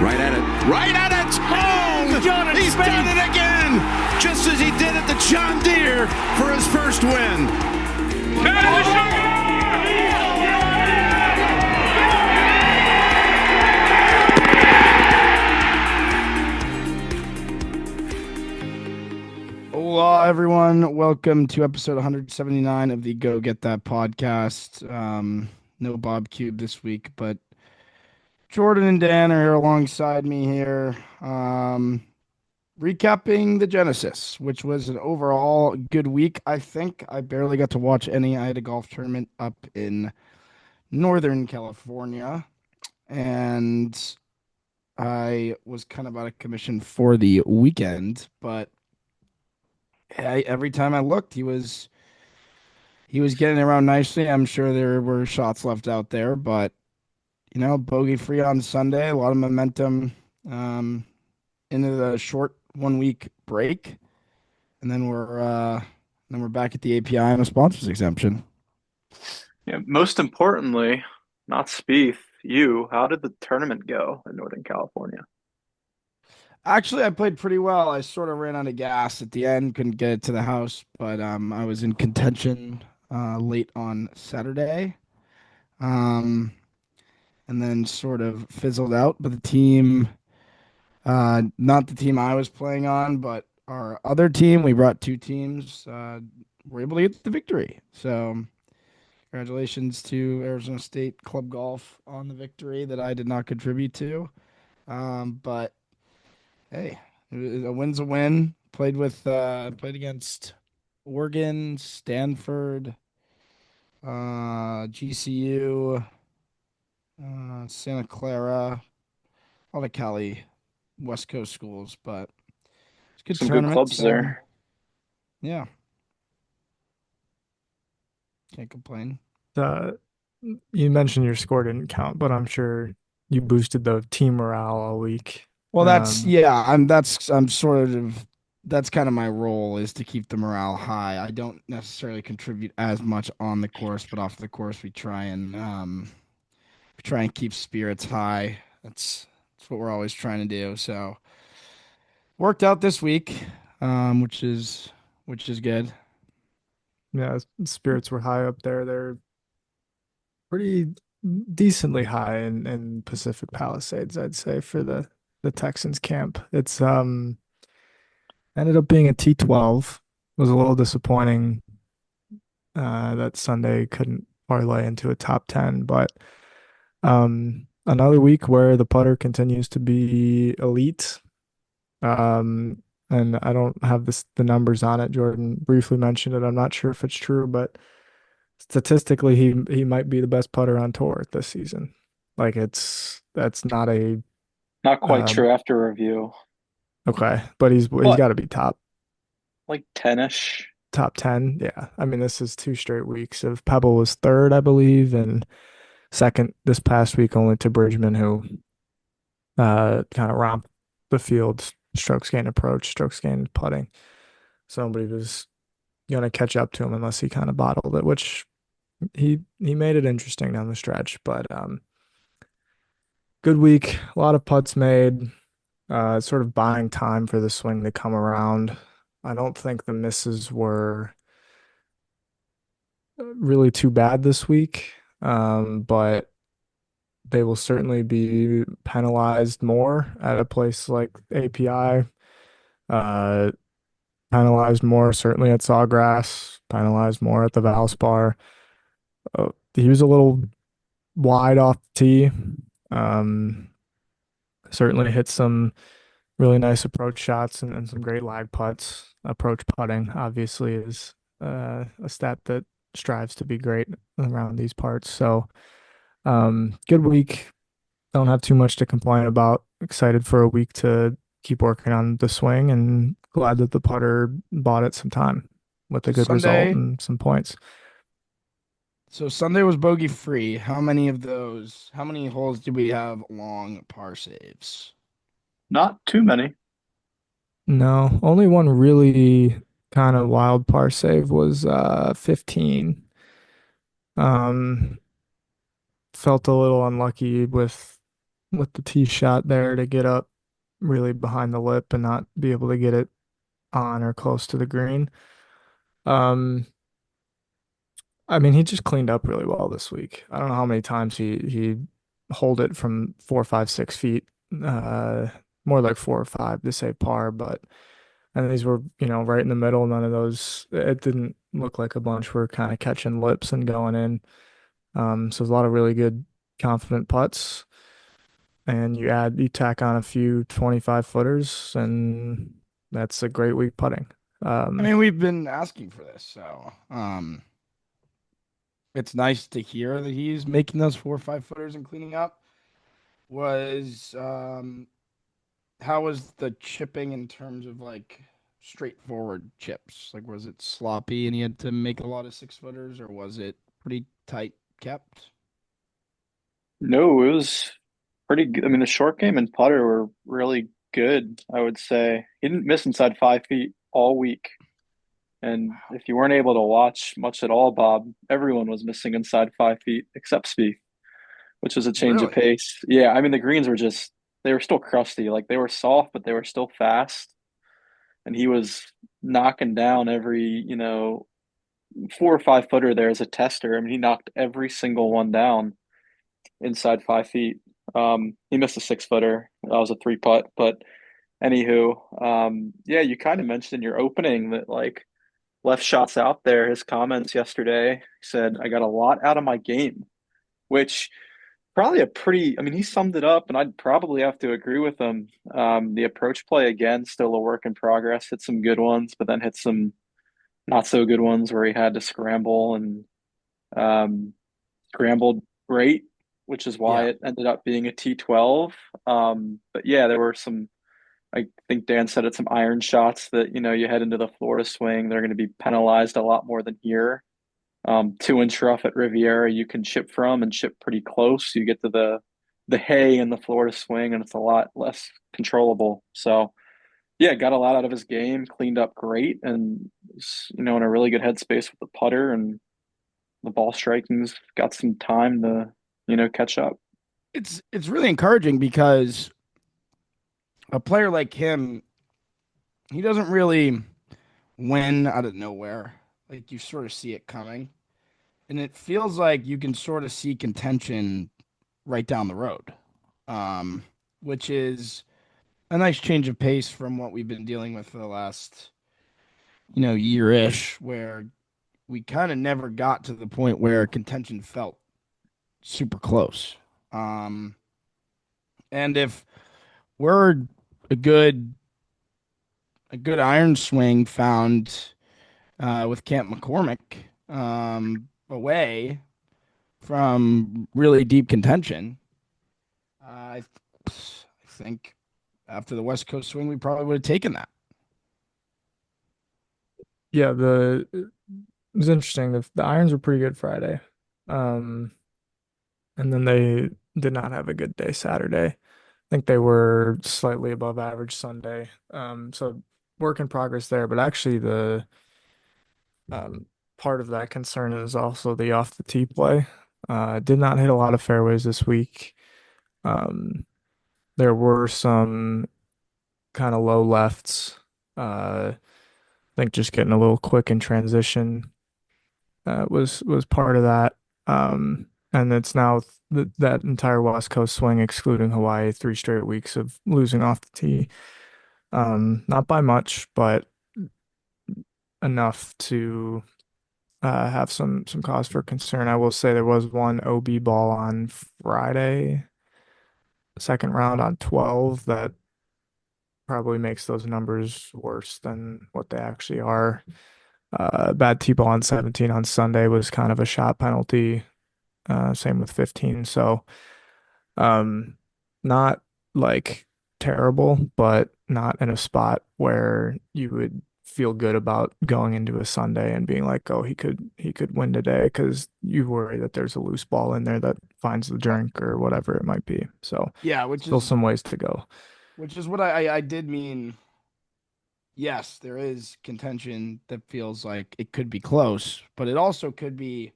Right at it. Right at it. Oh, he's done it again. Just as he did at the John Deere for his first win. Hola, everyone. Welcome to episode 179 of the Go Get That podcast. No Bob Cube this week, but Jordan and Dan are here alongside me here, recapping the Genesis, which was an overall good week. I think I barely got to watch any. I had a golf tournament up in Northern California, and I was kind of out of commission for the weekend, but every time I looked, he was getting around nicely. I'm sure there were shots left out there, but bogey free on Sunday, a lot of momentum into the short 1 week break, and then we're back at the API and a sponsors exemption. Yeah, most importantly, not Spieth, how did the tournament go in Northern California? Actually, I played pretty well. I sort of ran out of gas at the end, couldn't get it to the house, but I was in contention late on Saturday. And then sort of fizzled out. But the team, not the team I was playing on, but our other team, we brought two teams, were able to get the victory. So congratulations to Arizona State Club Golf on the victory that I did not contribute to. But hey, a win's a win. Played against Oregon, Stanford, GCU, Santa Clara, all the Cali West Coast schools, but it's good. Some good clubs there. Yeah, can't complain. You mentioned your score didn't count, but I'm sure you boosted the team morale all week. Well, that's kind of my role, is to keep the morale high. I don't necessarily contribute as much on the course, but off the course we try and keep spirits high. That's what we're always trying to do. So worked out this week, which is good. Yeah, spirits were high up there. They're pretty decently high in Pacific Palisades, I'd say, for the Texans camp. It's ended up being a T12. It was a little disappointing that Sunday couldn't parlay into a top 10, but another week where the putter continues to be elite. And I don't have the numbers on it. Jordan briefly mentioned it. I'm not sure if it's true, but statistically he might be the best putter on tour this season. Like that's not quite true after review. Okay, but he's got to be top, like 10-ish. Top 10. Yeah. I mean, this is 2 straight weeks of Pebble was third, I believe, and second this past week only to Bridgeman, who kind of romped the field, strokes gained approach, strokes gained putting. So nobody was going to catch up to him unless he kind of bottled it, which he made it interesting down the stretch. But good week, a lot of putts made, sort of buying time for the swing to come around. I don't think the misses were really too bad this week, but they will certainly be penalized more at a place like API, penalized more certainly at Sawgrass, penalized more at the Valspar. He was a little wide off the tee. Certainly hit some really nice approach shots and some great lag putts. Approach putting obviously is a stat that strives to be great around these parts. So good week. Don't have too much to complain about. Excited for a week to keep working on the swing, and glad that the putter bought it some time with a good result and some points. So Sunday was bogey free. How many holes did we have long par saves? Not too many. No, only one really kind of wild par save was 15. felt a little unlucky with the tee shot there to get up really behind the lip and not be able to get it on or close to the green. Um, I mean, he just cleaned up really well this week. I don't know how many times he holed it from 4, 5, 6 feet, uh, more like 4 or 5 to save par, but and these were, right in the middle. None of those. It didn't look like a bunch were kind of catching lips and going in. So there's a lot of really good, confident putts, and you tack on a few 25 footers, and that's a great week putting. I mean, we've been asking for this, so it's nice to hear that he's making those 4 or 5 footers and cleaning up. Was how was the chipping in terms of like straightforward chips? Like, was it sloppy and he had to make a lot of 6 footers, or was it pretty tight kept? No, it was pretty good. I mean, the short game and putter were really good, I would say. He didn't miss inside 5 feet all week. And Wow, if you weren't able to watch much at all, Bob, everyone was missing inside 5 feet except Spieth, which was a change of really? pace. Yeah, I mean, the greens were just, they were still crusty. Like they were soft, but they were still fast. And he was knocking down every, 4 or 5 footer there as a tester. I mean, he knocked every single one down inside 5 feet. He missed a 6 footer. That was a three putt. But anywho, yeah, you kind of mentioned in your opening that like left shots out there. His comments yesterday, he said, I got a lot out of my game, which probably a pretty, I mean, he summed it up, and I'd probably have to agree with him. The approach play, again, still a work in progress. Hit some good ones, but then hit some not so good ones where he had to scramble and um, scrambled great, which is why Yeah. it ended up being a T12. But yeah, there were some, I think Dan said it, some iron shots that, you head into the Florida swing. They're going to be penalized a lot more than here. 2 inch rough at Riviera you can chip from and chip pretty close. You get to the hay in the Florida swing and it's a lot less controllable. So yeah, got a lot out of his game, cleaned up great, and in a really good headspace with the putter, and the ball striking's got some time to, catch up. It's really encouraging because a player like him, he doesn't really win out of nowhere. Like, you sort of see it coming. And it feels like you can sort of see contention right down the road. Um, which is a nice change of pace from what we've been dealing with for the last, year-ish, where we kind of never got to the point where contention felt super close. Um, and if we're a good a good iron swing found with Camp McCormick away from really deep contention, I think after the West Coast swing, we probably would have taken that. Yeah, it was interesting. The irons were pretty good Friday. Um, and then they did not have a good day Saturday. I think they were slightly above average Sunday. So work in progress there, but actually the um part of that concern is also the off the tee play. Did not hit a lot of fairways this week. Um, there were some kind of low lefts. I think just getting a little quick in transition was part of that. And it's now that entire West Coast swing, excluding Hawaii, 3 straight weeks of losing off the tee. Not by much, but enough to have some cause for concern. I will say there was one OB ball on Friday, second round on 12, that probably makes those numbers worse than what they actually are. Bad T-ball on 17 on Sunday was kind of a shot penalty. Same with 15. So, not like terrible, but not in a spot where you would feel good about going into a Sunday and being like, oh, he could win today, because you worry that there's a loose ball in there that finds the drink or whatever it might be. So, Yeah, which still is some ways to go. what I did mean. Yes, there is contention that feels like it could be close, but it also could be.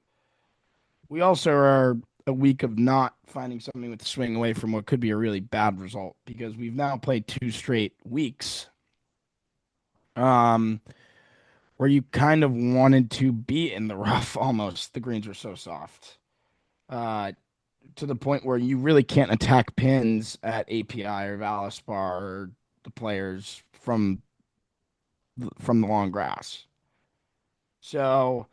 We also are a week of not finding something with the swing away from what could be a really bad result because we've now played 2 straight weeks um, where you kind of wanted to be in the rough almost. The greens were so soft to the point where you really can't attack pins at API or Valspar or the players from the long grass. So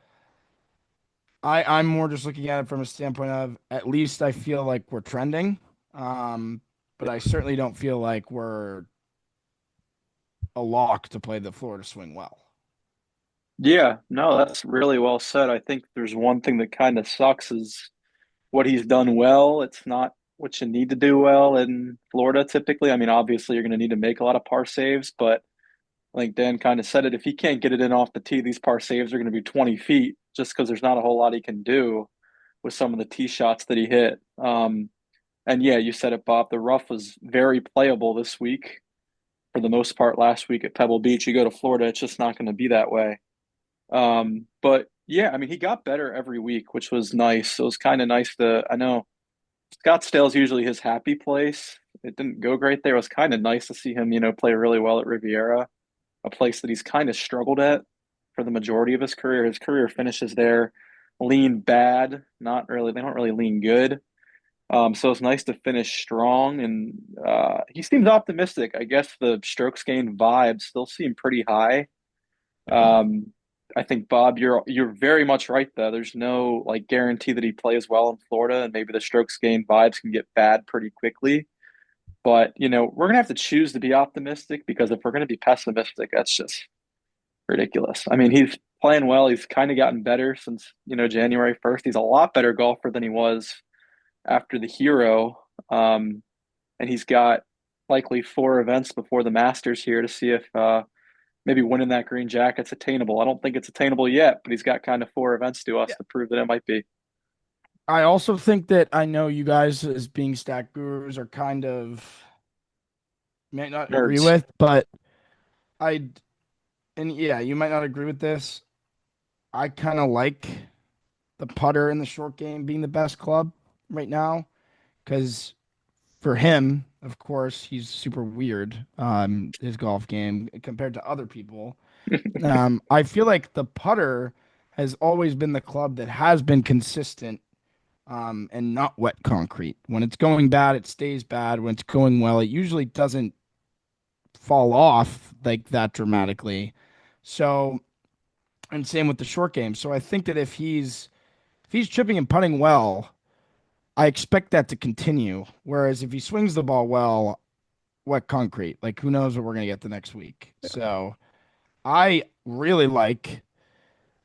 I'm more just looking at it from a standpoint of at least I feel like we're trending. But I certainly don't feel like we're a lock to play the Florida swing well. Yeah, no, that's really well said. I think there's one thing that kind of sucks is what he's done well. It's not what you need to do well in Florida typically. I mean, obviously you're going to need to make a lot of par saves, but I think Dan kind of said it. If he can't get it in off the tee, these par saves are going to be 20 feet just because there's not a whole lot he can do with some of the tee shots that he hit. And yeah, you said it, Bob. The rough was very playable this week for the most part last week at Pebble Beach. You go to Florida, it's just not going to be that way. But yeah, I mean, he got better every week, which was nice. So it was kind of nice I know Scottsdale's usually his happy place. It didn't go great there. It was kind of nice to see him, play really well at Riviera, a place that he's kind of struggled at for the majority of his career. His career finishes there lean bad, not really, they don't really lean good. So it's nice to finish strong, and he seems optimistic. I guess the strokes gained vibe still seem pretty high. Um, I think Bob, you're very much right though. There's no like guarantee that he plays well in Florida, and maybe the strokes gained vibes can get bad pretty quickly. But we're gonna have to choose to be optimistic because if we're gonna be pessimistic, that's just ridiculous. I mean, he's playing well. He's kind of gotten better since January 1st. He's a lot better golfer than he was after the Hero. And he's got likely 4 events before the Masters here to see if maybe winning that green jacket's attainable. I don't think it's attainable yet, but he's got kind of 4 events to us Yeah. to prove that it might be. I also think that I know you guys as being stat gurus are kind of might not agree Nerds. with, but I and yeah, you might not agree with this. I kind of like the putter in the short game being the best club right now because for him, of course, he's super weird. His golf game compared to other people. I feel like the putter has always been the club that has been consistent, and not wet concrete. When it's going bad, it stays bad. When it's going well, it usually doesn't fall off like that dramatically. So, and same with the short game. So I think that if he's chipping and putting well, I expect that to continue. Whereas if he swings the ball well, wet concrete, like who knows what we're gonna get the next week. So I really like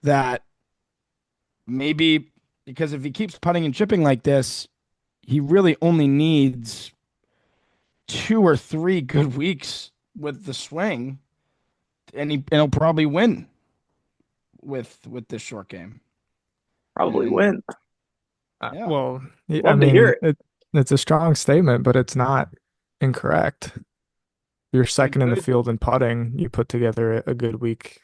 that maybe because if he keeps putting and chipping like this, he really only needs 2 or 3 good weeks with the swing, and he'll probably win with this short game. Probably And win. yeah, Well, I Love to hear mean, it. it's a strong statement, but it's not incorrect. You're like second in the good field in putting. You put together a good week,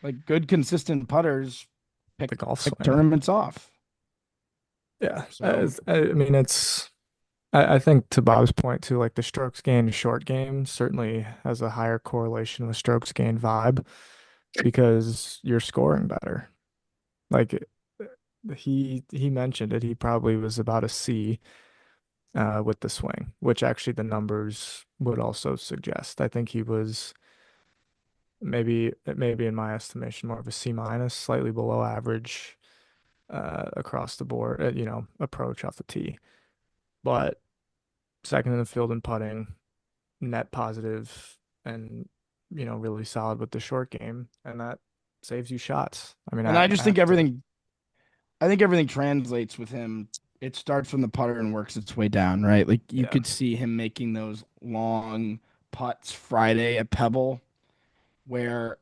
like good consistent putters pick the golf pick swing. tournaments off. Yeah. So I mean, I think to Bob's point too, like the strokes gained short game certainly has a higher correlation with strokes gained vibe because you're scoring better. Like he mentioned it, he probably was about a C with the swing, which actually the numbers would also suggest. I think he was maybe in my estimation more of a C minus, slightly below average across the board, approach off the tee. But second in the field in putting, net positive, and really solid with the short game, and that saves you shots. I mean, and I just think have to. everything translates with him. It starts from the putter and works its way down, right? Like you Yeah, could see him making those long putts Friday at Pebble where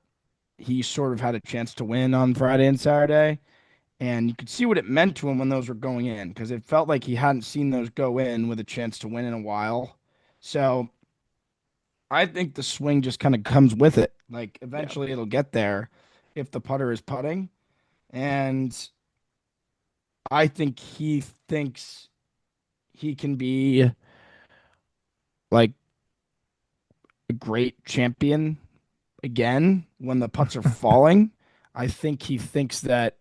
he sort of had a chance to win on Friday and Saturday. And you could see what it meant to him when those were going in because it felt like he hadn't seen those go in with a chance to win in a while. So I think the swing just kind of comes with it. Like yeah, eventually it'll get there if the putter is putting. And I think he thinks he can be like a great champion again when the putts are falling. I think he thinks that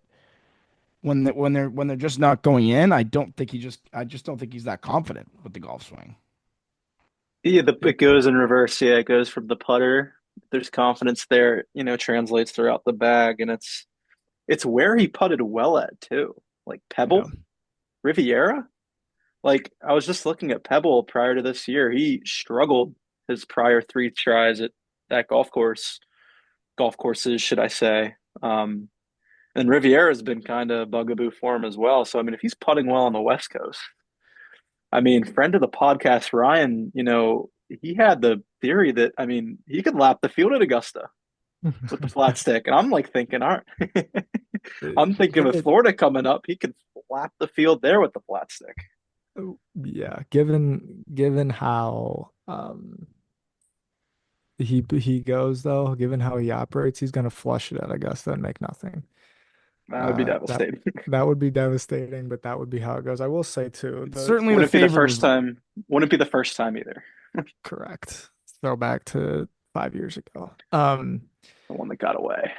when they're just not going in, I just don't think he's that confident with the golf swing. Yeah, it goes in reverse. Yeah, it goes from the putter. There's confidence there, translates throughout the bag, and it's where he putted well at too. Like Yeah. Pebble, Riviera. Like I was just looking at Pebble prior to this year. He struggled his prior three tries at that golf courses, should I say. And Riviera's been kind of bugaboo for him as well. So I mean, if he's putting well on the West Coast, I mean, friend of the podcast, Ryan, he had the theory that I mean, he could lap the field at Augusta with the flat stick. And I'm like thinking, all right. I'm thinking with Given, Florida coming up, he could lap the field there with the flat stick. yeah, given how he goes though, given how he operates, he's gonna flush it at Augusta and make nothing. That would be That devastating. that would be devastating, but that would be how it goes. I will say too, It's the certainly the Wouldn't be the favorite first result. time. Wouldn't be the first time either. correct throwback to 5 years ago. The one that got away.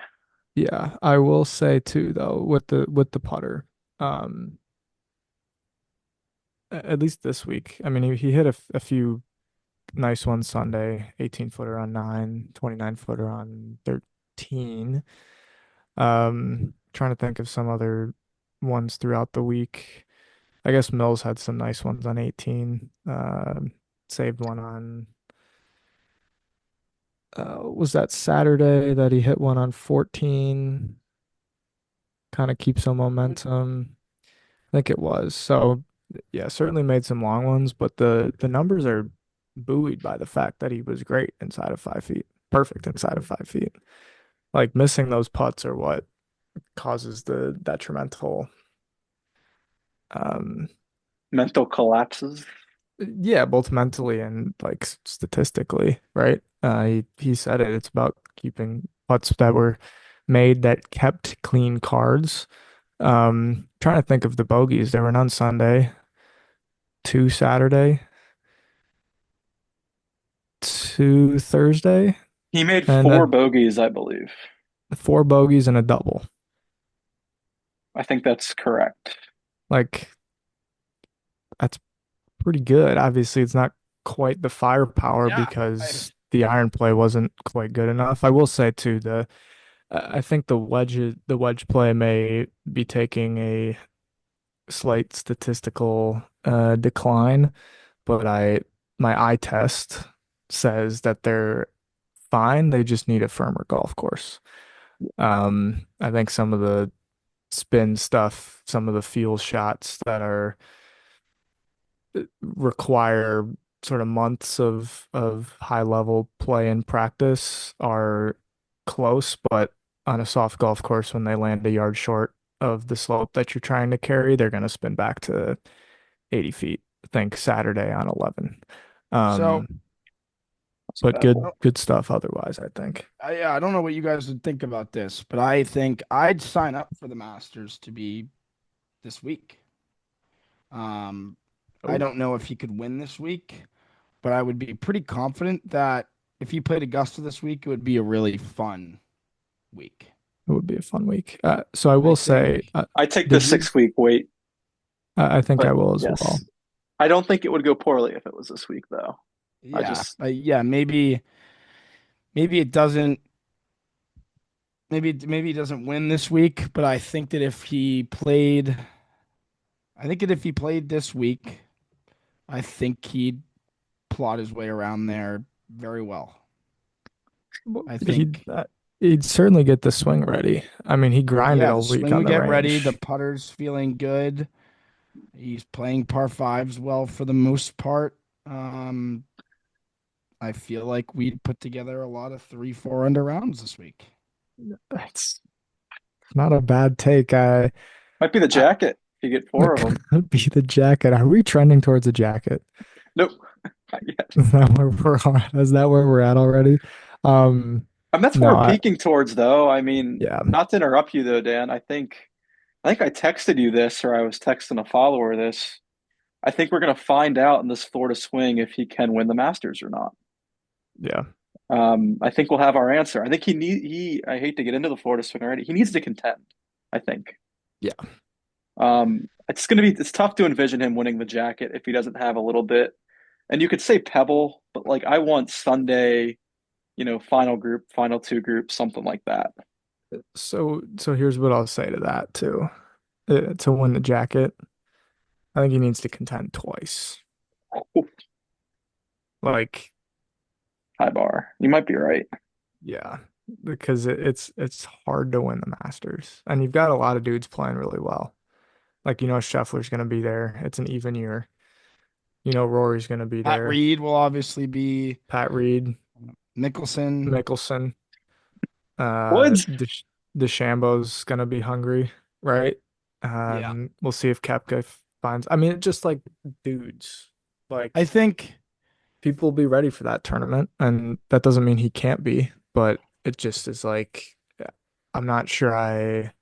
Yeah, I will say too though, with the putter, um, at least this week. I mean, he hit a few nice ones Sunday, 18 footer on 9, 29 footer on 13. Trying to think of some other ones throughout the week. I guess Mills had some nice ones on 18. Saved one on was that Saturday that he hit one on 14? Kind of keep some momentum. I think it was. So yeah, certainly made some long ones, but the numbers are buoyed by the fact that he was great inside of 5 feet, perfect inside of 5 feet. Like missing those putts are what causes the detrimental. Um, Mental collapses. yeah, both mentally and like statistically, right? He said it. It's about keeping putts that were made that kept clean cards. Trying to think of the bogeys. There were none Sunday, two Saturday, two Thursday, He made and four then bogeys, I believe. four bogeys and a double. I think that's correct. Like that's pretty good. Obviously, it's not quite the firepower Yeah, I, because the iron play wasn't quite good enough. I will say too, I think the wedge play may be taking a slight statistical decline, but my eye test says that they're fine. They just need a firmer golf course. I think some of the spin stuff, some of the feel shots that are require sort of months of high level play and practice are close, but on a soft golf course, when they land a yard short of the slope that you're trying to carry, they're going to spin back to 80 feet. I think Saturday on 11. so Um, That's but Pebble. good stuff otherwise, I think. I don't know what you guys would think about this, but I think I'd sign up for the Masters to be this week. I Oh, don't know if he could win this week, but I would be pretty confident that if he played Augusta this week, it would be a really fun week. It would be a fun week. So I I will say, think, I take the did you? 6 week wait, I think I but will as well. yes. I don't think it would go poorly if it was this week, though. I yeah, just maybe it doesn't, maybe he doesn't win this week, but I think that if he played, I think that if he played this week, I think he'd plot his way around there very well. Well, I think, he'd certainly get the swing ready. I mean, he grinded yeah, the all week swing on would the get ready. The range. putter's feeling good. He's playing par fives well for the most part. I feel like we'd put together a lot of 3, 4 under rounds this week. That's not a bad take. might be the I jacket if you get four of them. could be the jacket. Are we trending towards a jacket? Nope. Not yet. Is that where we're at? Is that where we're at already? Um, That's what no, we're peaking towards, though. I mean, yeah, not to interrupt you, though, Dan. I think I think I texted you this, or I was texting a follower this. I think we're going to find out in this Florida swing if he can win the Masters or not. Yeah. I think we'll have our answer. I think I hate to get into the Florida swing already. He needs to contend, I think. Yeah. It's tough to envision him winning the jacket if he doesn't have a little bit. And you could say Pebble, but like I want Sunday, final group, final two groups, something like that. So here's what I'll say to that too. To win the jacket, I think he needs to contend twice. Like, High bar. You might be right. yeah, because it's hard to win the Masters, and you've got a lot of dudes playing really well. Like, Scheffler's gonna be there. It's an even year. Rory's gonna be Pat there. Reed will obviously be Pat Reed, Mickelson. Mickelson, Woods. DeChambeau's gonna be hungry, right? Yeah. We'll see if Koepka finds. I mean, it's just like dudes. I Like think people will be ready for that tournament, and that doesn't mean he can't be, but it just is like I'm not sure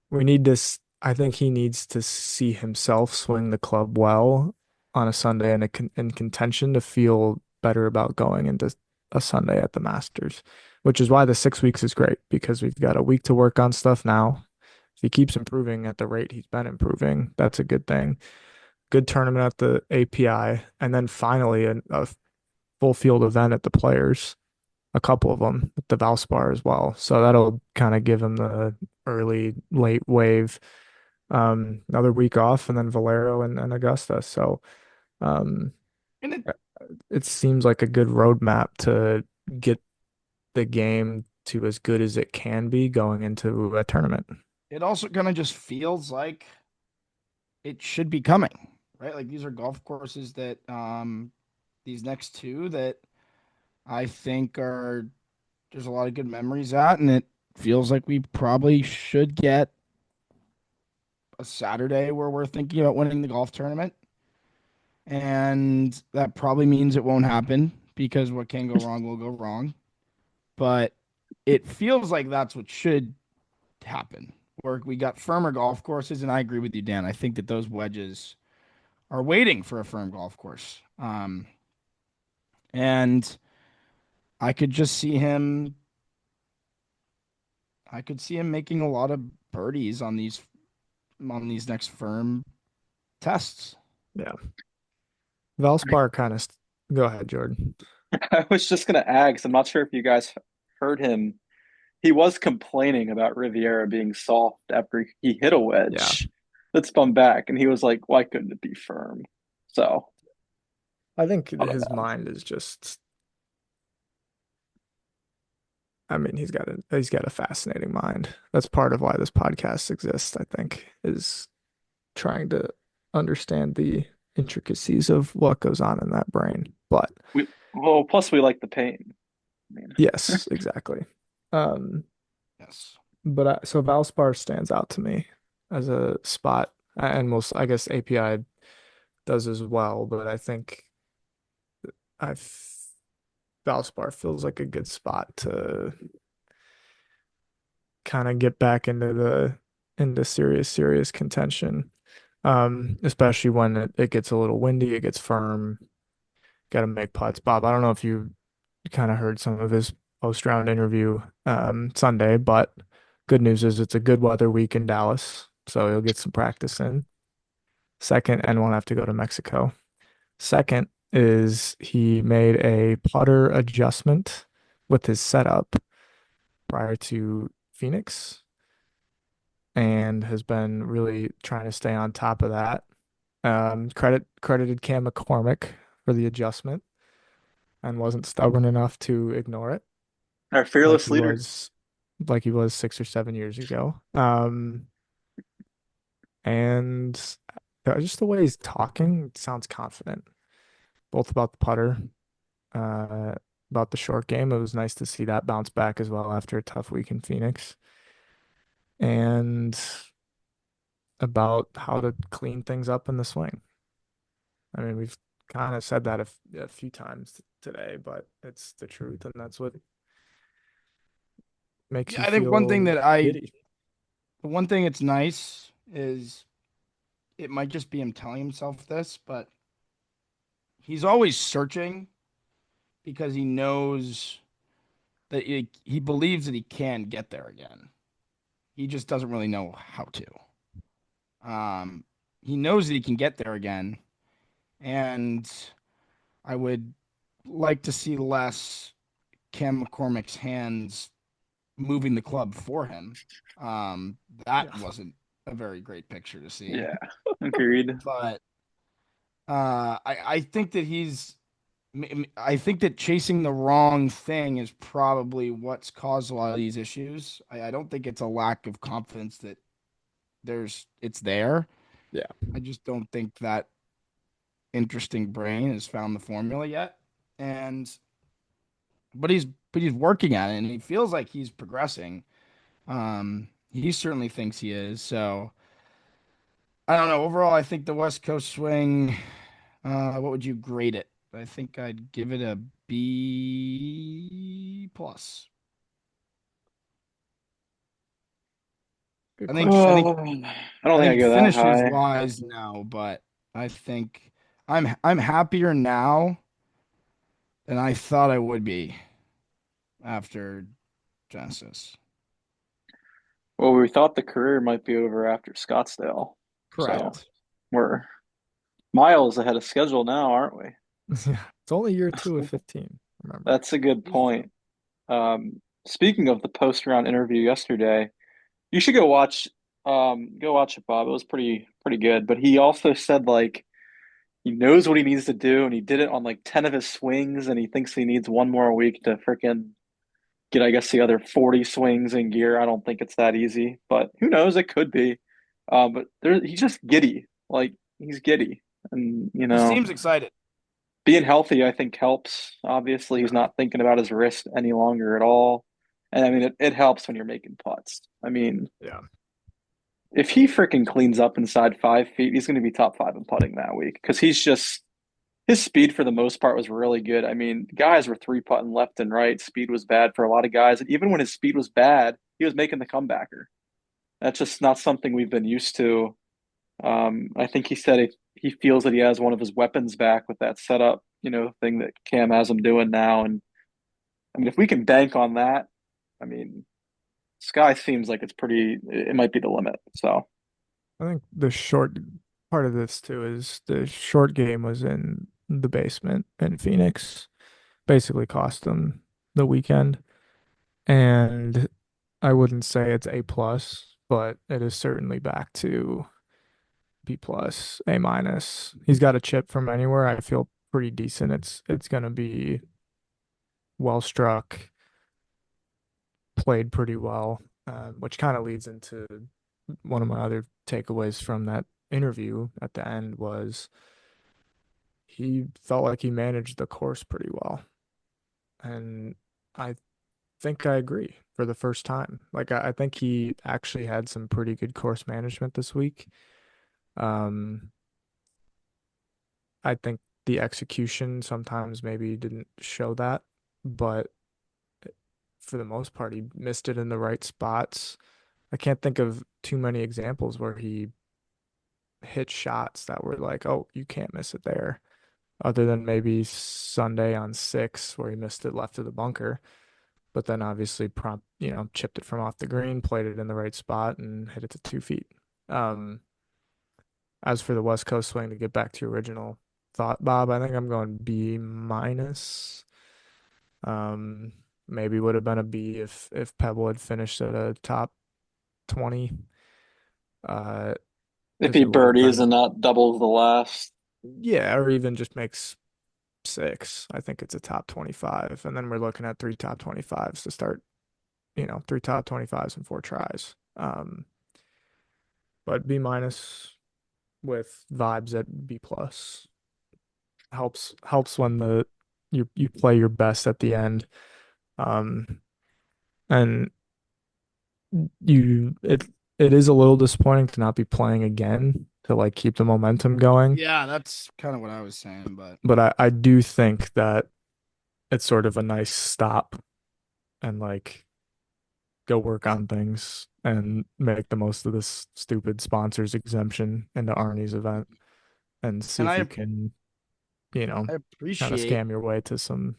we need this. I think he needs to see himself swing the club well on a Sunday in contention to feel better about going into a Sunday at the Masters, which is why the 6 weeks is great because we've got a week to work on stuff now. If he keeps improving at the rate he's been improving, that's a good thing. Good tournament at the API, and then finally a full field event at the Players, a couple of them with the Valspar as well. So that'll kind of give him the early, late wave. Another week off, and then Valero and Augusta. So um, and it, it seems like a good roadmap to get the game to as good as it can be going into a tournament. it also kind of just feels like it should be coming, right? Like these are golf courses that these next two that I think are there's a lot of good memories at, and it feels like we probably should get a Saturday where we're thinking about winning the golf tournament. And that probably means it won't happen because what can go wrong will go wrong. But it feels like that's what should happen. Where we got firmer golf courses, and I agree with you, Dan. I think that those wedges are waiting for a firm golf course. And I could just see him. I could see him making a lot of birdies on these next firm tests. Yeah. Valspar kind of. Go ahead, Jordan. I was just going to add, because I'm not sure if you guys heard him. He was complaining about Riviera being soft after he hit a Yeah. wedge that spun back, and he was like, "Why couldn't it be firm?" So I think his mind is just. I mean, he's got a fascinating mind. That's part of why this podcast exists, I think, is trying to understand the intricacies of what goes on in that brain. But plus we like the pain. I mean, yes, exactly. Um, Yes. but so Valspar stands out to me as a spot, and I guess API does as well. But I think I Valspar feels like a good spot to kind of get back into serious contention. Especially when it gets a little windy, it gets firm, got to make putts. Bob, I don't know if you kind of heard some of his post-round interview Sunday, but good news is it's a good weather week in Dallas, so he'll get some practice in. Second, and won't have to go to Mexico. Second is he made a putter adjustment with his setup prior to Phoenix and has been really trying to stay on top of that. Credited Cam McCormick for the adjustment and wasn't stubborn enough to ignore it our like fearless he leader. was 6 or 7 years ago. And just the way he's talking sounds confident, both about the putter, uh, about the short game. It was nice to see that bounce back as well after a tough week in Phoenix, and about how to clean things up in the swing. I mean, we've kind of said that a few times today, but it's the truth, and that's what makes you I think one thing feel that I giddy. the one thing that's nice is it might just be him telling himself this, but he's always searching because he knows that he believes that he can get there again. He just doesn't really know how to. He knows that he can get there again, and I would like to see less Cam McCormick's hands moving the club for him. That Yeah. wasn't a very great picture to see. Yeah, agreed. But I think that I think that chasing the wrong thing is probably what's caused a lot of these issues. I don't think it's a lack of confidence that it's there. Yeah. I just don't think that interesting brain has found the formula yet. And but he's working at it and he feels like he's progressing. He certainly thinks he is. So I don't know. Overall, I think the West Coast swing, what would you grade it? I think I'd give it a B plus. Good I think question. I think Oh, I don't I think I think go that finishes high. wise no, but I think I'm happier now than I thought I would be after Genesis. Well, we thought the career might be over after Scottsdale, so Correct. we're miles ahead of schedule now, aren't we? Yeah. It's only year 2 of 15, remember. That's a good This is true. point. Speaking of the post round interview yesterday, you should go watch it, Bob. It was pretty good. But he also said like he knows what he needs to do, and he did it on like 10 of his swings, and he thinks he needs one more week to freaking get, I guess, the other 40 swings in gear. I don't think it's that easy, but who knows? It could be. But he's just giddy. Like he's giddy, and He seems excited. being healthy, I think helps. Obviously, he's not thinking about his wrist any longer at all. And I mean, it helps when you're making putts. I mean, Yeah. if he freaking cleans up inside 5 feet, he's going to be top five in putting that week because his speed for the most part was really good. I mean, guys were three putting left and right. Speed was bad for a lot of guys. And even when his speed was bad, he was making the comebacker. That's just not something we've been used to. I think he said he feels that he has one of his weapons back with that setup, thing that Cam has him doing now. And I mean, if we can bank on that, I mean, sky seems like it might be the limit. So I think the short part of this too is the short game was in the basement in Phoenix. Basically cost them the weekend. And I wouldn't say it's A plus, but it is certainly back to B plus, A minus. He's got a chip from anywhere. I feel pretty decent. It's gonna be well struck, played pretty well, which kind of leads into one of my other takeaways from that interview at the end was he felt like he managed the course pretty well. And I think I agree for the first time. Like I think he actually had some pretty good course management this week. Um, I think the execution sometimes maybe didn't show that, but for the most part, he missed it in the right spots. I can't think of too many examples where he hit shots that were like, oh, you can't miss it there, other than maybe Sunday on 6 where he missed it left of the bunker. But then obviously chipped it from off the green, played it in the right spot, and hit it to 2 feet. Um, as for the West Coast swing, to get back to your original thought, Bob, I think I'm going B minus. Um, maybe would have been a B if Pebble had finished at a top 20. Uh, if because he it would have birdies been, and not doubles the last, yeah, or even just makes 6. I think it's a top 25, and then we're looking at 3 top 25s to start. 3 top 25s and 4 tries. But B minus with vibes at B plus helps when you play your best at the end. Um, and it is a little disappointing to not be playing again to like keep the momentum going. Yeah, that's kind of what I was saying, but But I do think that it's sort of a nice stop and like go work on things and make the most of this stupid sponsors exemption into Arnie's event and see And if I you can, you know, I kind of appreciate scam your way to some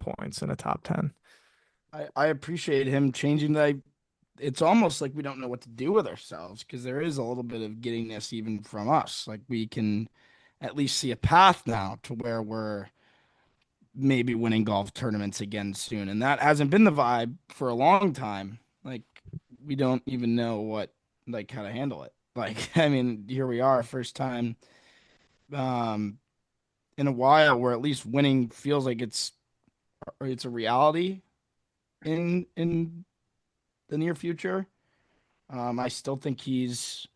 points in a top 10. I appreciate him changing that. It's almost like we don't know what to do with ourselves because there is a little bit of giddiness even from us. Like we can at least see a path now to where we're maybe winning golf tournaments again soon. And that hasn't been the vibe for a long time. Like we don't even know like how to handle it. Like I mean, here we are, first time um in a while where at least winning feels like it's a reality in the near future. I still think he's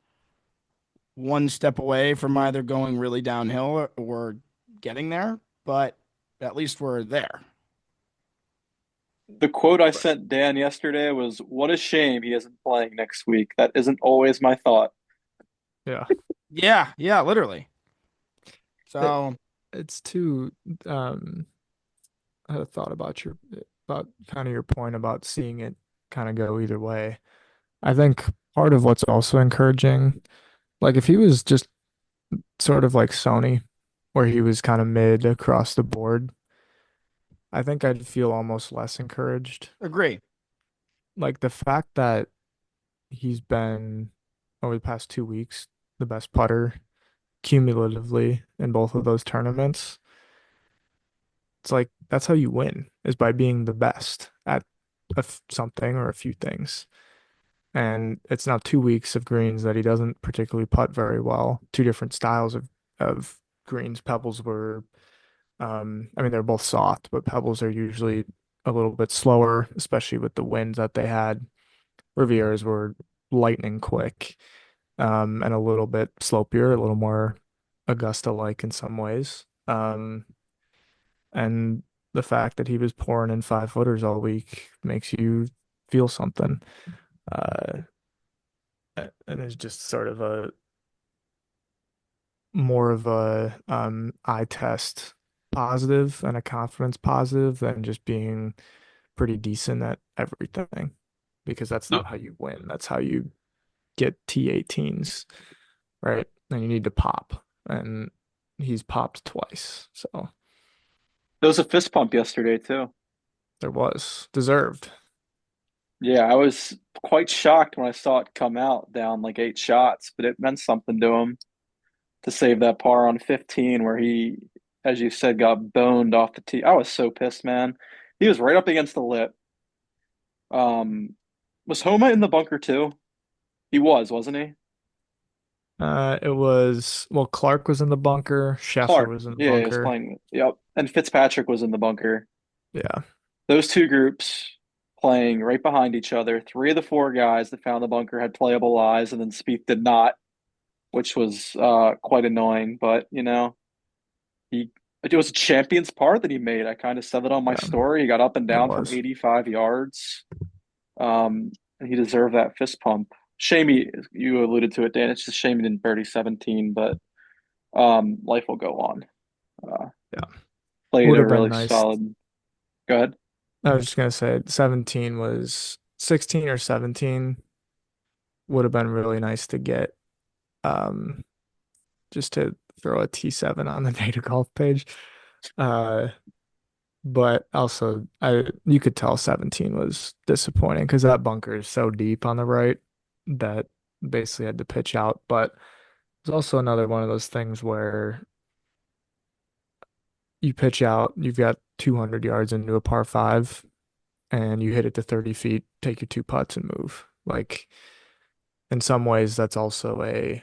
one step away from either going really downhill or getting there, but at least we're there. The quote I But sent Dan yesterday was, "What a shame he isn't playing next week." That isn't always my thought. Yeah. yeah, yeah, literally. It, So it's too I had a thought about kind of your point about seeing it kind of go either way. I think part of what's also encouraging, like if he was just sort of like Sony, where he was kind of mid across the board, I think I'd feel almost less encouraged. agree. Like the fact that he's been over the past 2 weeks the best putter cumulatively in both of those tournaments. It's like that's how you win is by being the best at something or a few things. And it's now 2 weeks of greens that he doesn't particularly putt very well. Two different styles of greens. Pebbles were, I mean, they're both soft, but pebbles are usually a little bit slower, especially with the winds that they had. Rivieras were lightning quick, and a little bit slopier, a little more Augusta-like in some ways. And the fact that he was pouring in 5 footers all week makes you feel something. Uh, and it's just sort of a more of a eye test positive and a confidence positive than just being pretty decent at everything because that's No, not how you win. That's how you get T18s, right? And you need to pop. And he's popped twice. So there was a fist pump yesterday too. there was deserved. Yeah, I was quite shocked when I saw it come out down like 8 shots, but it meant something to him to save that par on 15 where he, as you said, got boned off the tee. I was so pissed, man. He was right up against the lip. Was Homa in the bunker too? He was, wasn't he? It was, well, Clark was in the bunker. Scheffler Clark. was in the Yeah, he was bunker. playing. Yep. And Fitzpatrick was in the bunker. Yeah. Those two groups playing right behind each other. Three of the four guys that found the bunker had playable lies, and then Spieth did not, which was quite annoying. But he it was a champion's par that he made. I kind of said that on my Yeah, story. He got up and it down from was. 85 yards. And he deserved that fist pump. Shame you alluded to it, Dan. It's just shame he didn't birdie 17, but life will go on. Uh, Yeah. Played Would a have been really nice. solid. Go ahead. I was just gonna say 17 was 16 or 17 would have been really nice to get. Um, just to throw a T7 on the data golf page. Uh, but also I you could tell 17 was disappointing because that bunker is so deep on the right that basically had to pitch out. But it's also another one of those things where you pitch out, you've got 200 yards into a par five, and you hit it to 30 feet, take your two putts and move. Like in some ways, that's also a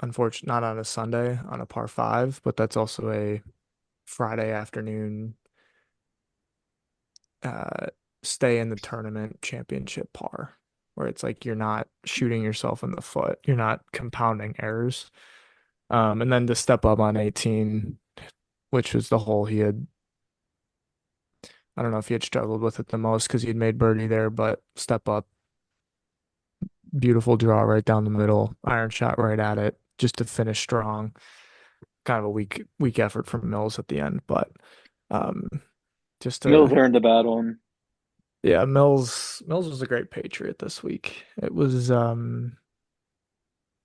unfortunate, not on a Sunday on a par five, but that's also a Friday afternoon uh stay in the tournament championship par, where it's like you're not shooting yourself in the foot, you're not compounding errors. And then to step up on 18, which was the hole he had, I don't know if he had struggled with it the most because he'd made birdie there, but step up, beautiful draw right down the middle, iron shot right at it, just to finish strong. Kind of a weak effort from Mills at the end, but um, just Mills to earned a bad one. Yeah, Mills was a great Patriot this week. It was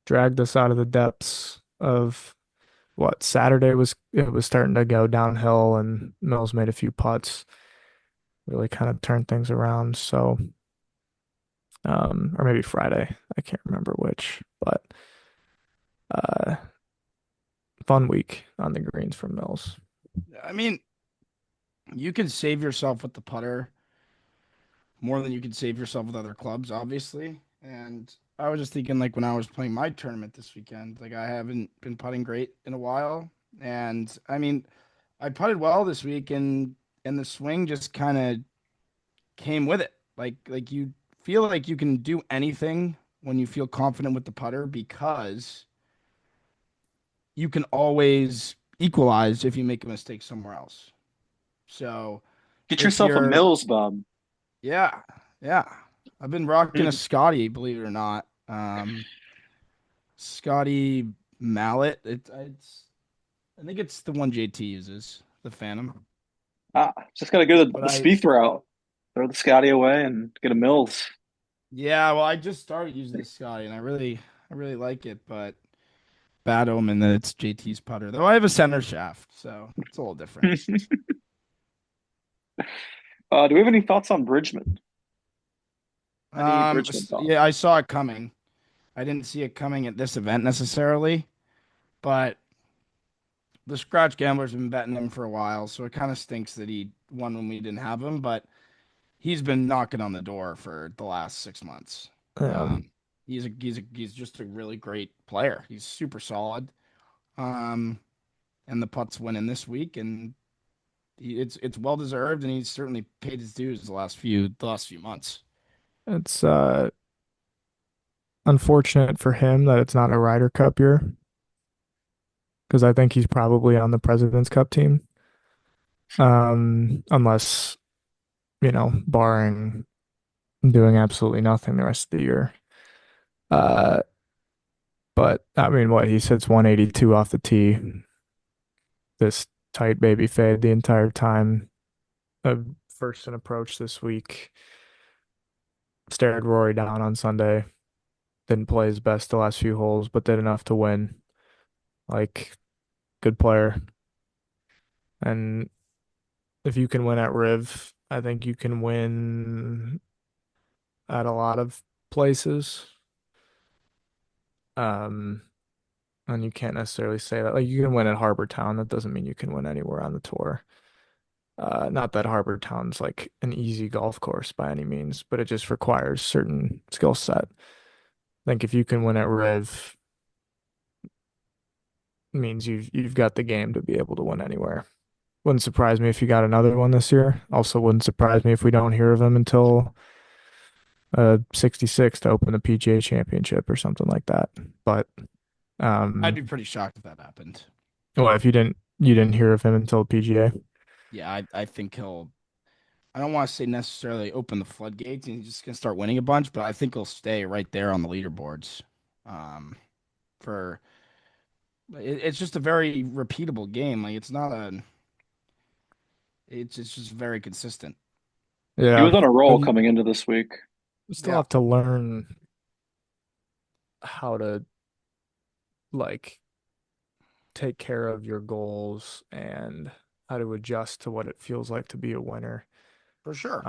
dragged us out of the depths of what Saturday was. It was starting to go downhill, and Mills made a few putts, really kind of turned things around. So, or maybe Friday, I can't remember which, but uh, fun week on the greens from Mills. I mean, you can save yourself with the putter more than you can save yourself with other clubs, obviously. And I was just thinking, like, when I was playing my tournament this weekend, like, I haven't been putting great in a while. And I mean, I putted well this week, and the swing just kind of came with it. Like you feel like you can do anything when you feel confident with the putter because you can always equalize if you make a mistake somewhere else. So Get if yourself a you're, Mills bum. yeah, yeah, I've been rocking a Scotty, believe it or not. Scotty Mallet. I think it's the one JT uses, the Phantom. Just gotta go But the Spieth route. Throw the Scotty away and get a Mills. yeah, well, I just started using the Scotty, and I really like it, but bad omen that it's JT's putter. Though I have a center shaft, so it's a little different. Do we have any thoughts on Bridgman? Any Bridgman Yeah, thoughts? I saw it coming. I didn't see it coming at this event necessarily, but the scratch gamblers have been betting him for a while, so it kind of stinks that he won when we didn't have him. But he's been knocking on the door for the last 6 months. Yeah, Um, he's just a really great player. He's super solid. Um, and the putts went in this week, and it's well deserved, and he's certainly paid his dues the last few months. it's unfortunate for him that it's not a Ryder Cup year because I think he's probably on the President's Cup team. Unless, barring doing absolutely nothing the rest of the year. Uh, but I mean, what he sits 182 off the tee, this tight baby fade the entire time. First and approach this week. Stared Rory down on Sunday. Didn't play his best the last few holes, but did enough to win. Like, good player. And if you can win at Riv, I think you can win at a lot of places. Um, and you can't necessarily say that. Like, you can win at Harbour Town. That doesn't mean you can win anywhere on the tour. Not that Harbour Town's like an easy golf course by any means, but it just requires certain skill set. I think if you can win at Riv, means you've got the game to be able to win anywhere. Wouldn't surprise me if you got another one this year. Also wouldn't surprise me if we don't hear of him until 66 to open the PGA Championship or something like that. But I'd be pretty shocked if that happened. well, if you didn't hear of him until PGA. Yeah, I think he'll. I don't want to say necessarily open the floodgates and he's just gonna start winning a bunch, but I think he'll stay right there on the leaderboards. Um, for it's just a very repeatable game. Like it's not a. It's just very consistent. He Yeah, was on a roll but you coming into this week. still Yeah, have to learn how to like take care of your goals and how to adjust to what it feels like to be a winner. for sure.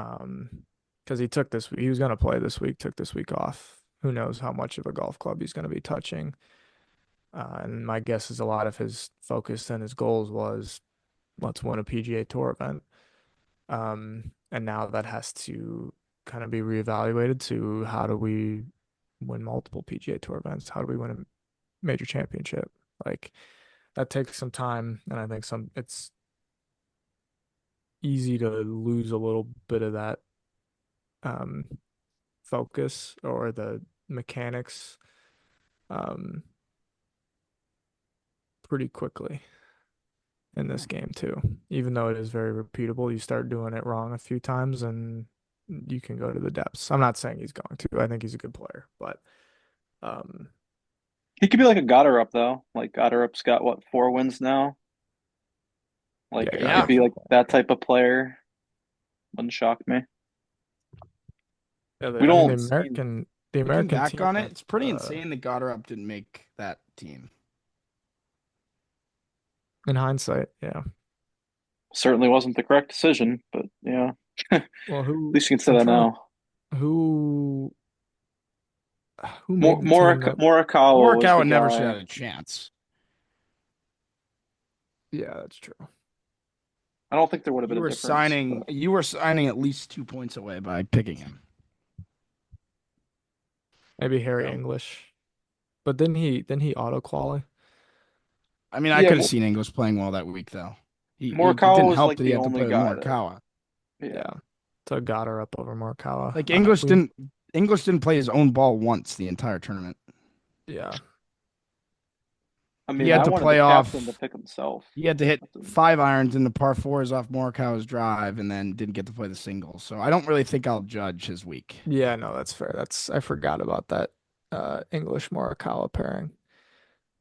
Because he was going to play this week, took this week off. Who knows how much of a golf club he's going to be touching. And my guess is a lot of his focus and his goals was let's win a PGA Tour event. And now that has to kind of be reevaluated to how do we win multiple PGA Tour events? How do we win a major championship? Like that takes some time, and I think it's easy to lose a little bit of that um, focus or the mechanics um, pretty quickly in this game too. Even though it is very repeatable, you start doing it wrong a few times and you can go to the depths. I'm not saying he's going to. I think he's a good player, but um, He could be like a Goddard though. Like Goddard's got what 4 wins now. yeah, Like he got could Yeah, be it. like that type of player. Wouldn't shock me. Yeah, We I mean don't see. the Looking American back team on it, went, it's pretty insane that Goddard didn't make that team. in hindsight, yeah. Certainly wasn't the correct decision, but yeah. At Well, least you can say that now. who who made the team that Morikawa was the Morikawa never should have guy. had a chance. yeah, that's true. I don't think there would have been You a were difference, signing but you were signing at least 2 points away by picking him. Maybe Harry So, English. But didn't he auto quali? I mean, I yeah, could have seen Ingles playing well that week, though. It Morikawa didn't was help like that he the had to only play with guy that Morikawa. yeah. Yeah. So got her up over Morikawa. Like Uh, we English didn't play his own ball once the entire tournament. yeah. I He mean, had I to wanted the play captain to off. pick himself. He had to hit Captain. 5 irons in the par fours off Morikawa's drive, and then didn't get to play the singles. So I don't really think I'll judge his week. Yeah, no, that's fair. I forgot about that English Morikawa pairing.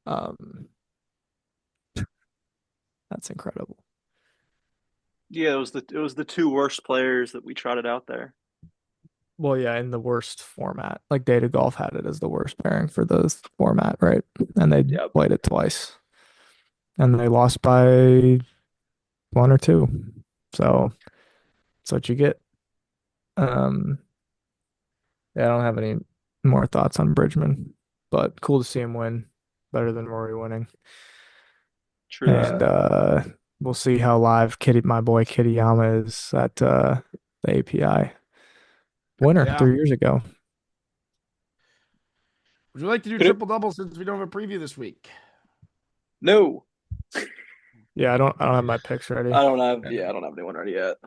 Um that's incredible. Yeah, it was the two worst players that we trotted out there. Well, yeah, in the worst format. Like Data Golf had it as the worst pairing for the format, right? And they Yep. played it twice. And they lost by one or two. So that's what you get. Um, yeah, I don't have any more thoughts on Bridgman, but cool to see him win. Better than Rory winning. True And that. we'll see how live my boy Kittyama is at the API winner Yeah. 3 years ago. Would you like to do Could it? triple double since we don't have a preview this week? No. Yeah, I don't have my picks ready. I don't have And yeah, I don't have anyone ready yet.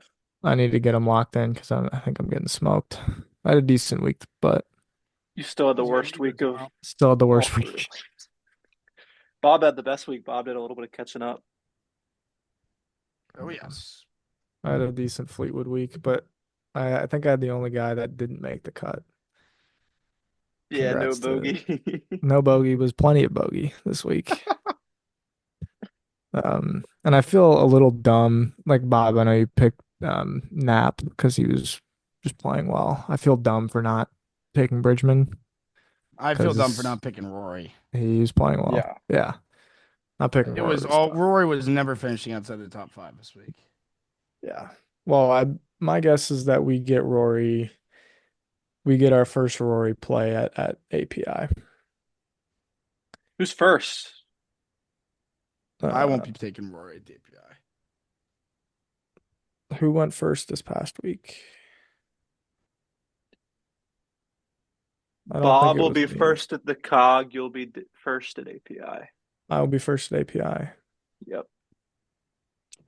I need to get them locked in because I think I'm getting smoked. I had a decent week, but You still had the He's got worst Hebrew week of tomorrow. still had the all worst three. week. Bob had the best week. Bob did a little bit of catching up. Oh yes. I had a decent Fleetwood week, but I think I had the only guy that didn't make the cut. Yeah, no Congrats to bogey. no bogey was plenty of bogey this week. And I feel a little dumb, like Bob. I know you picked Knapp because he was just playing well. I feel dumb for not picking Bridgman I feel dumb for because not picking Rory. he was playing well. Yeah. Yeah, not picking It Rory was was all tough. Rory was never finishing outside the top 5 this week. Yeah. Well, my guess is that we get our first Rory play at API. Who's first? I won't Uh, be taking Rory at the API. who went first this past week? I don't think Bob it will was be me. first at the COG. You'll be first at API. I'll be first at API. Yep.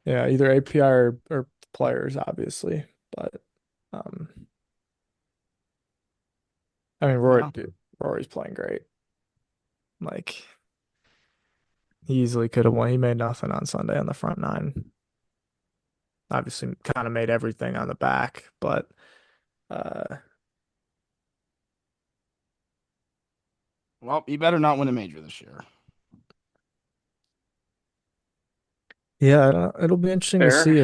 Yeah, either API or players, obviously. But um, I mean, Yeah. Rory's playing great. Like he easily could have won. He made nothing on Sunday on the front nine. Obviously, kind of made everything on the back, but uh, Well, he better not win a major this year. yeah, it'll be interesting to Fair. see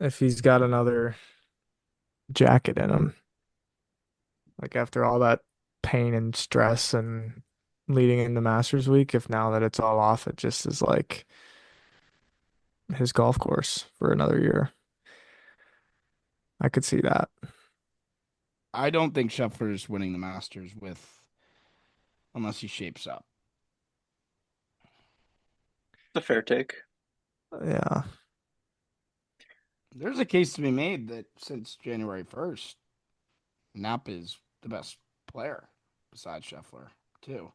if he's got another jacket in him. Like after all that pain and stress and leading into Masters week, if now that it's all off, it just is like his golf course for another year. I could see that. I don't think Scheffler's winning the Masters unless he shapes up. It's a fair take. Yeah. There's a case to be made that since January 1st, Knapp is the best player besides Scheffler, too.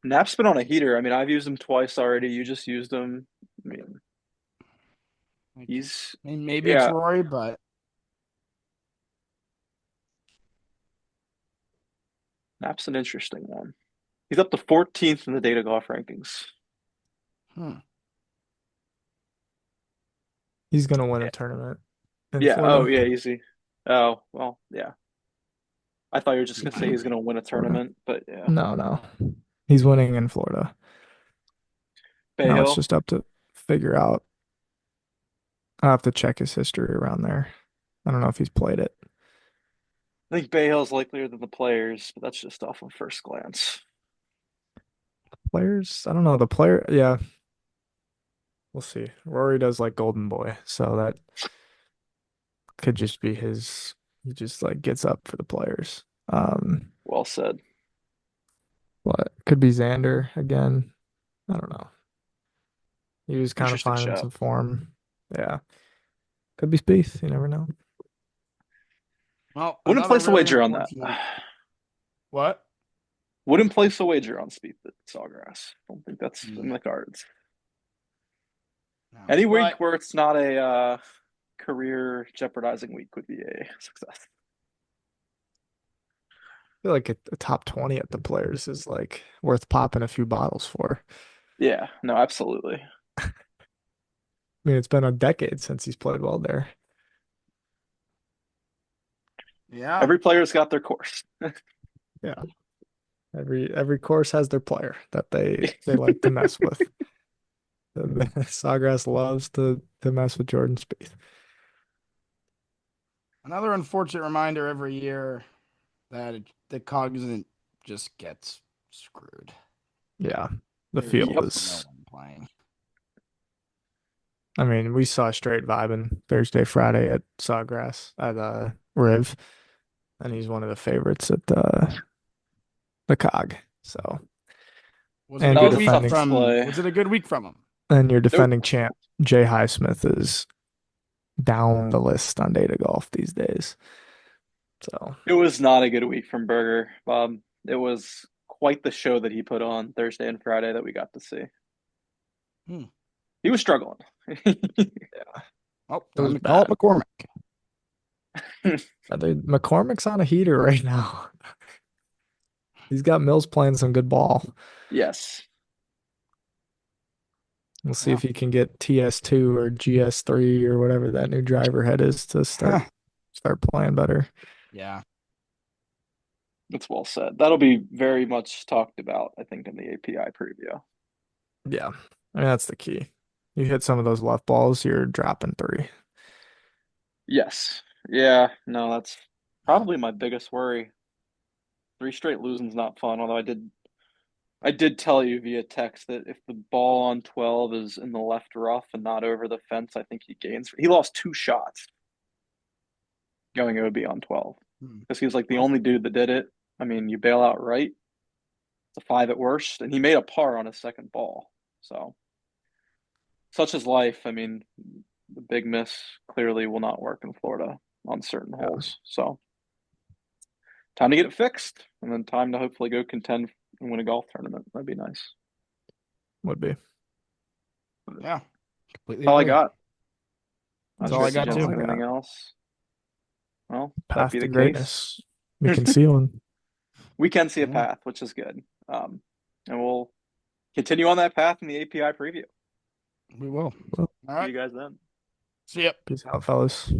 Knapp's been on a heater. I mean, I've used him twice already. You just used him. I mean, Like, he's I mean, maybe it's yeah. Rory, but Knapp's an interesting one. He's up to 14th in the data golf rankings. He's gonna win Yeah. a tournament in Yeah. Oh, Florida. yeah. Easy. Oh, well, yeah. I thought you were just gonna say yeah. he's gonna win a Florida. tournament, but yeah. No. He's winning in Florida. Bay Now it's Hill. just up to figure out I'll have to check his history around there. I don't know if he's played it. I think Bay Hill's likelier than the Players, but that's just off of first glance. Players, I don't know. The player, yeah, we'll see. Rory does like Golden Boy, so that could just be his. He just like gets up for the Players. Well said. What could be Xander again? I don't know. He was kind of Interesting finding show. some form. Yeah, could be Spieth. You never know. Well, Wouldn't another place a really wager on that. unfortunate. What? Wouldn't place a wager on Spieth at Sawgrass. Don't think that's in the cards. No. Any week But where it's not a career jeopardizing week would be a success. I feel like a top 20 at the Players is like worth popping a few bottles for. Yeah, no, absolutely. I mean, it's been a decade since he's played well there. yeah, Every player's got their course. Yeah. Every course has their player that they like to mess with. Sawgrass loves to mess with Jordan Spieth. another unfortunate reminder every year that the Cognizant just gets screwed. Yeah. The There's field Yep. no is one playing. I mean, we saw straight vibing Thursday, Friday at Sawgrass at Riv, and he's one of the favorites at the Cog. So Was it a and That your was a tough defending display. Was it a good week from him? and your Nope. defending champ Jay Highsmith is down the list on Data Golf these days. So It was not a good week from Berger, Bob. It was quite the show that he put on Thursday and Friday that we got to see. Hmm. He was struggling. Oh, it was time to call it bad. McCormick. McCormick's on a heater right now. He's got Mills playing some good ball. Yes. We'll see Yeah. if he can get TS2 or GS3 or whatever that new driver head is to start playing better. Yeah. That's well said. That'll be very much talked about, I think, in the API preview. Yeah. I mean, that's the key. You hit some of those left balls, you're dropping 3. Yes. Yeah. No, that's probably my biggest worry. 3 straight losing's not fun, although I did tell you via text that if the ball on 12 is in the left rough and not over the fence, I think he gains. He lost 2 shots going OB on 12 because he was like the only dude that did it. I mean, you bail out right, it's a 5 at worst, and he made a par on his second ball. So, such is life. I mean, the big miss clearly will not work in Florida on certain holes. So, time to get it fixed, and then time to hopefully go contend and win a golf tournament. That'd be nice. Would be. Yeah. Completely That's all I agree. got. That's Not all sure I if you got gents too. have anything else. Well, that Path be to the case. greatness. We can see one. We can see a Yeah. path, which is good. And we'll continue on that path in the API preview. We will. Well, All See right. you guys then. See ya. Peace out, fellas.